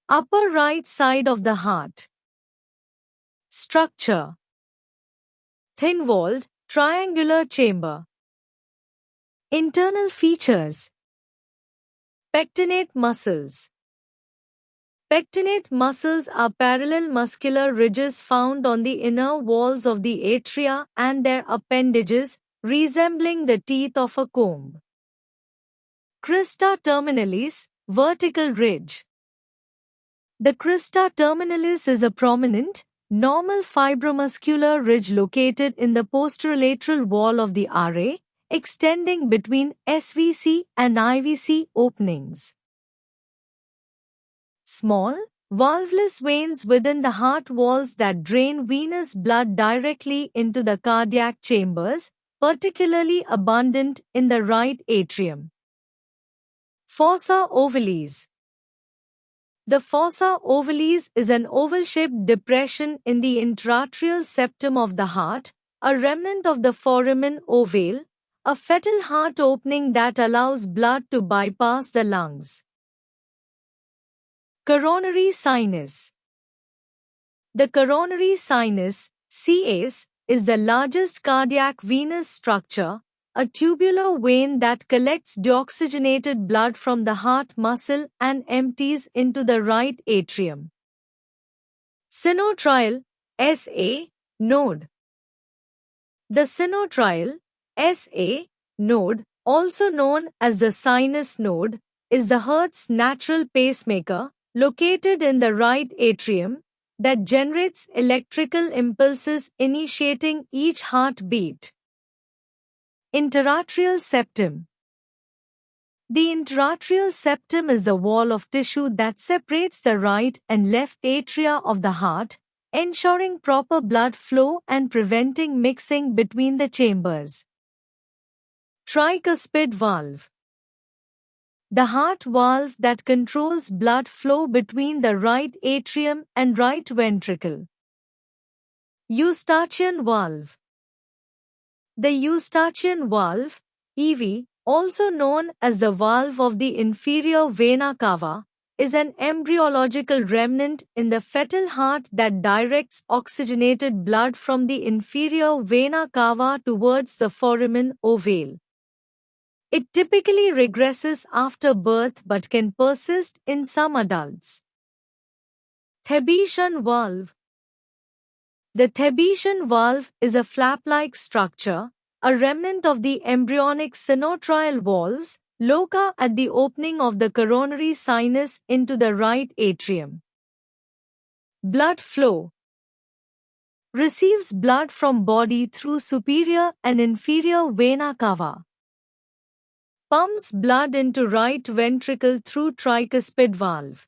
Upper right side of the heart. Structure: thin-walled, triangular chamber. Internal features: pectinate muscles. Pectinate muscles are parallel muscular ridges found on the inner walls of the atria and their appendages, resembling the teeth of a comb. Crista terminalis, vertical ridge. The crista terminalis is a prominent, normal fibromuscular ridge located in the posterolateral wall of the RA, extending between SVC and IVC openings. Small, valveless veins within the heart walls that drain venous blood directly into the cardiac chambers, particularly abundant in the right atrium. Fossa ovalis. The fossa ovalis is an oval-shaped depression in the intraatrial septum of the heart, a remnant of the foramen ovale, a fetal heart opening that allows blood to bypass the lungs. Coronary sinus. The coronary sinus, CAS, is the largest cardiac venous structure, a tubular vein that collects deoxygenated blood from the heart muscle and empties into the right atrium. Sinoatrial, SA, node. The sinoatrial, SA, node, also known as the sinus node, is the heart's natural pacemaker, located in the right atrium, that generates electrical impulses initiating each heartbeat. Interatrial septum. The interatrial septum is the wall of tissue that separates the right and left atria of the heart, ensuring proper blood flow and preventing mixing between the chambers. Tricuspid valve. The heart valve that controls blood flow between the right atrium and right ventricle. Eustachian valve. The Eustachian valve, EV, also known as the valve of the inferior vena cava, is an embryological remnant in the fetal heart that directs oxygenated blood from the inferior vena cava towards the foramen ovale. It typically regresses after birth but can persist in some adults. Thebetian valve. The Thebetian valve is a flap-like structure, a remnant of the embryonic sinoatrial valves, loca at the opening of the coronary sinus into the right atrium. Blood flow. Receives blood from body through superior and inferior vena cava. Pumps blood into right ventricle through tricuspid valve.